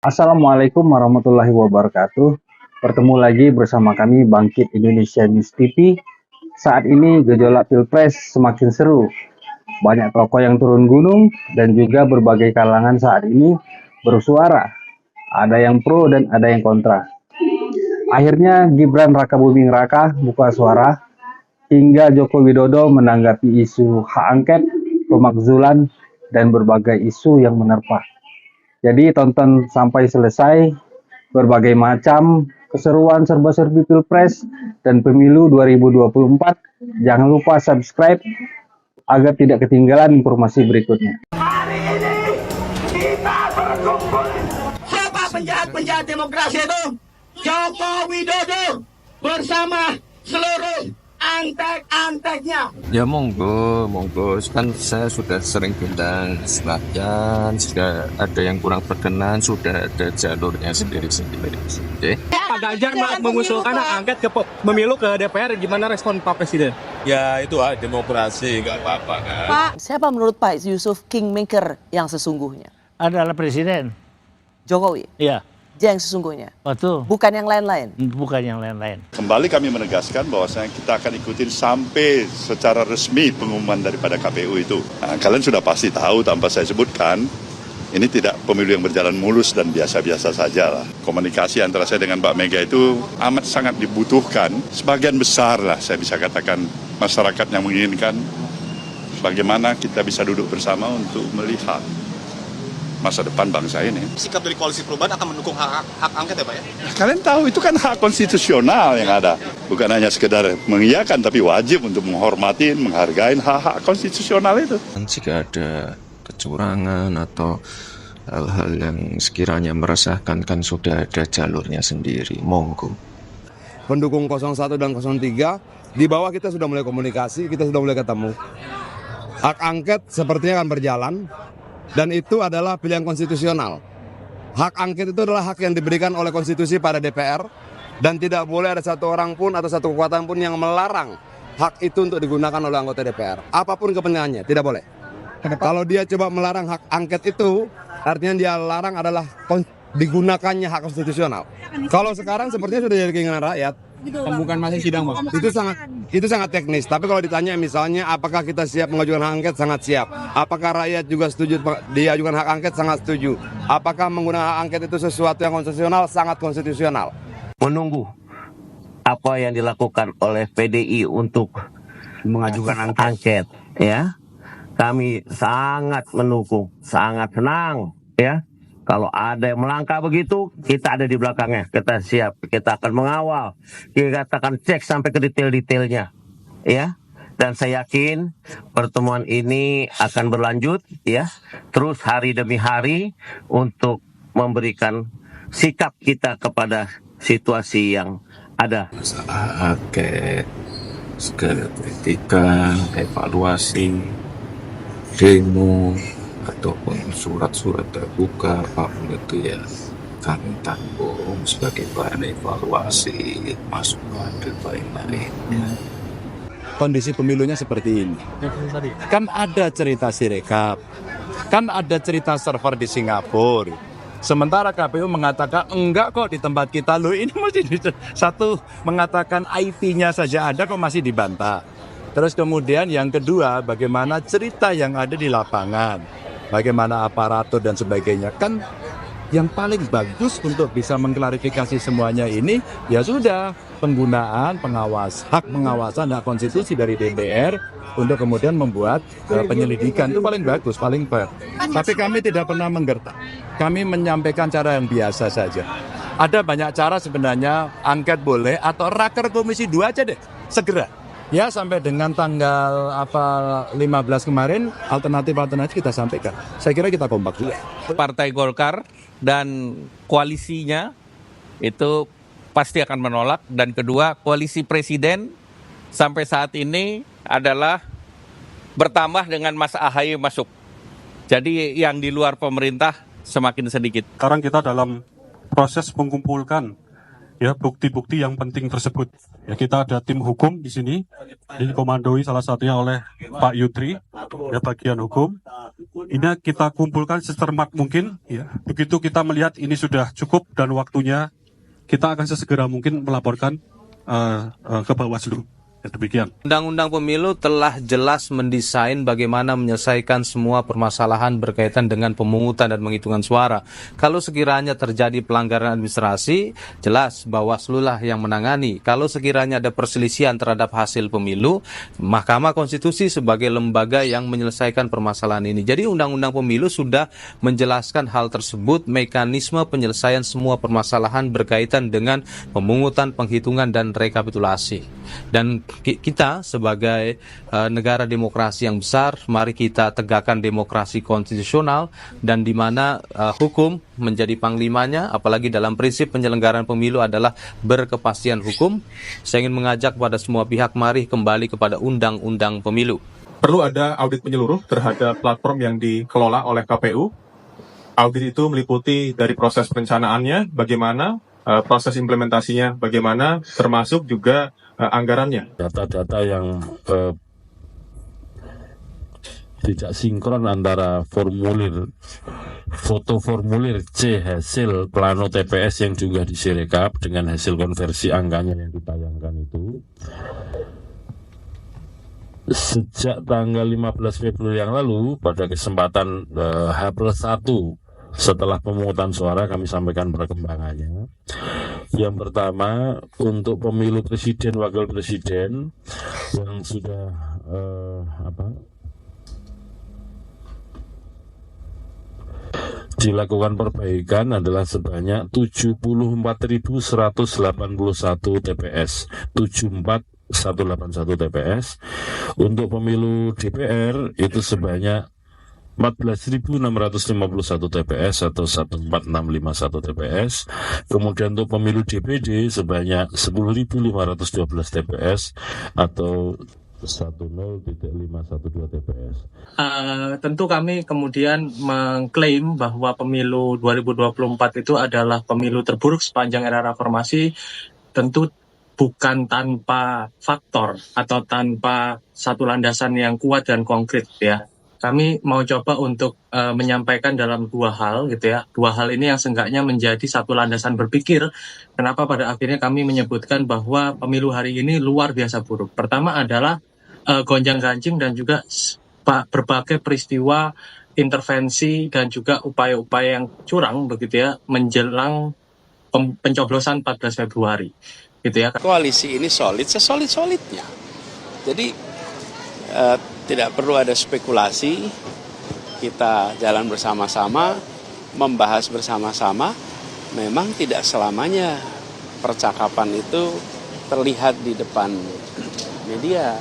Assalamualaikum warahmatullahi wabarakatuh. Bertemu lagi bersama kami Bangkit Indonesia News TV. Saat ini gejolak Pilpres semakin seru. Banyak tokoh yang turun gunung dan juga berbagai kalangan saat ini bersuara. Ada yang pro dan ada yang kontra. Akhirnya Gibran Rakabuming Raka buka suara hingga Joko Widodo menanggapi isu hak angket, pemakzulan, dan berbagai isu yang menerpa. Jadi tonton sampai selesai berbagai macam keseruan serba-serbi Pilpres dan Pemilu 2024. Jangan lupa subscribe agar tidak ketinggalan informasi berikutnya. Hari ini kita berkumpul. Siapa penjahat-penjahat demokrasi itu? Joko Widodo bersama seluruh antek-anteknya. Ya monggo, kan saya sudah sering bilang silahkan, jika ada yang kurang berkenan sudah ada jalurnya sendiri-sendiri. Oke? Pak Ganjar mengusulkan angket ke pemilu ke DPR, gimana respon Pak Presiden? Ya itu hak demokrasi, nggak apa-apa kan. Pak, siapa menurut Pak Yusuf kingmaker yang sesungguhnya? Adalah presiden. Jokowi. Iya, Dia yang sesungguhnya. betul. Bukan yang lain-lain. Bukan yang lain-lain. Kembali kami menegaskan bahwasanya kita akan ikutin sampai secara resmi pengumuman daripada KPU itu. Nah, kalian sudah pasti tahu tanpa saya sebutkan, ini tidak pemilu yang berjalan mulus dan biasa-biasa saja lah. Komunikasi antara saya dengan Mbak Mega itu amat sangat dibutuhkan. Sebagian besar lah saya bisa katakan masyarakat yang menginginkan bagaimana kita bisa duduk bersama untuk melihat masa depan bangsa ini. Sikap dari Koalisi Perubahan akan mendukung hak angket ya Pak ya? Kalian tahu itu kan hak konstitusional yang ada. Bukan hanya sekedar mengiyakan, tapi wajib untuk menghormati, menghargai hak-hak konstitusional itu. Jika ada kecurangan atau hal-hal yang sekiranya meresahkan kan sudah ada jalurnya sendiri, monggo. Pendukung 01 dan 03, di bawah kita sudah mulai komunikasi, kita sudah mulai ketemu. Hak angket sepertinya akan berjalan, dan itu adalah pilihan konstitusional. Hak angket itu adalah hak yang diberikan oleh konstitusi pada DPR, dan tidak boleh ada satu orang pun atau satu kekuatan pun yang melarang hak itu untuk digunakan oleh anggota DPR. Apapun kepentingannya, tidak boleh. Kalau dia coba melarang hak angket itu, artinya dia larang adalah digunakannya hak konstitusional. Kalau sekarang sepertinya sudah jadi keinginan rakyat. Pembukaan masih sidang, Pak. Itu sangat teknis. Tapi kalau ditanya misalnya apakah kita siap mengajukan hak angket, sangat siap. Apakah rakyat juga setuju diajukan hak angket, sangat setuju. Apakah menggunakan hak angket itu sesuatu yang konstitusional, sangat konstitusional. Menunggu apa yang dilakukan oleh PDI untuk mengajukan angket, ya. Kami sangat mendukung, sangat senang, ya. Kalau ada yang melangkah begitu, kita ada di belakangnya. Kita siap, kita akan mengawal. Kita akan cek sampai ke detail-detailnya, ya. Dan saya yakin pertemuan ini akan berlanjut, ya. Terus hari demi hari untuk memberikan sikap kita kepada situasi yang ada. Masalah angket, segala kritikan, evaluasi, demo, ataupun surat-surat terbuka, apapun itu ya kami tanggung sebagai bahan evaluasi, masukan dan lain-lainnya. Kondisi pemilunya seperti ini. Kan ada cerita Sirekap, kan ada cerita server di Singapura. Sementara KPU mengatakan enggak kok di tempat kita, loh ini masih satu mengatakan IP-nya saja ada kok masih dibantah. Terus kemudian yang kedua, bagaimana cerita yang ada di lapangan, bagaimana aparatur dan sebagainya. Kan yang paling bagus untuk bisa mengklarifikasi semuanya ini, ya sudah, penggunaan hak pengawasan, hak konstitusi dari DPR untuk kemudian membuat penyelidikan itu paling bagus, paling fair. Tapi kami tidak pernah menggertak. Kami menyampaikan cara yang biasa saja. Ada banyak cara sebenarnya, angket boleh atau raker komisi 2 aja deh, segera. Ya sampai dengan tanggal 15 kemarin alternatif kita sampaikan. Saya kira kita kompak juga. Partai Golkar dan koalisinya itu pasti akan menolak. Dan kedua, koalisi presiden sampai saat ini adalah bertambah dengan Mas Ahaye masuk. Jadi yang di luar pemerintah semakin sedikit. Sekarang kita dalam proses mengumpulkan ya bukti-bukti yang penting tersebut. Ya, kita ada tim hukum di sini, dikomandoi salah satunya oleh Pak Yutri, ya bagian hukum. Ini kita kumpulkan secermat mungkin, ya. Begitu kita melihat ini sudah cukup dan waktunya, kita akan sesegera mungkin melaporkan ke Bawaslu. Ya, demikian. Undang-undang pemilu telah jelas mendesain bagaimana menyelesaikan semua permasalahan berkaitan dengan pemungutan dan penghitungan suara. Kalau sekiranya terjadi pelanggaran administrasi, jelas Bawaslu lah yang menangani. Kalau sekiranya ada perselisihan terhadap hasil pemilu, Mahkamah Konstitusi sebagai lembaga yang menyelesaikan permasalahan ini. Jadi Undang-undang Pemilu sudah menjelaskan hal tersebut, mekanisme penyelesaian semua permasalahan berkaitan dengan pemungutan, penghitungan, dan rekapitulasi. Dan kita sebagai negara demokrasi yang besar, mari kita tegakkan demokrasi konstitusional dan di mana hukum menjadi panglimanya, apalagi dalam prinsip penyelenggaraan pemilu adalah berkepastian hukum. Saya ingin mengajak kepada semua pihak, mari kembali kepada undang-undang pemilu. Perlu ada audit menyeluruh terhadap platform yang dikelola oleh KPU. Audit itu meliputi dari proses perencanaannya, bagaimana, proses implementasinya, bagaimana, termasuk juga anggarannya. Data-data yang tidak sinkron antara foto formulir C hasil plano TPS yang juga disirekap dengan hasil konversi angkanya yang ditayangkan itu. Sejak tanggal 15 Februari yang lalu, pada kesempatan H+1 setelah pemungutan suara, kami sampaikan perkembangannya. Yang pertama, untuk pemilu presiden, wakil presiden yang sudah dilakukan perbaikan adalah sebanyak 74.181 TPS, 74.181 TPS. Untuk pemilu DPR itu sebanyak 14.651 TPS atau 14.651 TPS. Kemudian untuk pemilu DPD sebanyak 10.512 TPS atau 10.512 TPS. Tentu kami kemudian mengklaim bahwa pemilu 2024 itu adalah pemilu terburuk sepanjang era reformasi. Tentu bukan tanpa faktor atau tanpa satu landasan yang kuat dan konkret, ya. Kami mau coba untuk menyampaikan dalam dua hal gitu ya. Dua hal ini yang seenggaknya menjadi satu landasan berpikir. Kenapa pada akhirnya kami menyebutkan bahwa pemilu hari ini luar biasa buruk. Pertama adalah gonjang-ganjing dan juga berbagai peristiwa intervensi dan juga upaya-upaya yang curang begitu ya menjelang pencoblosan 14 Februari gitu ya. Koalisi ini solid sesolid-solidnya. Jadi tidak perlu ada spekulasi, kita jalan bersama-sama, membahas bersama-sama. Memang tidak selamanya percakapan itu terlihat di depan media.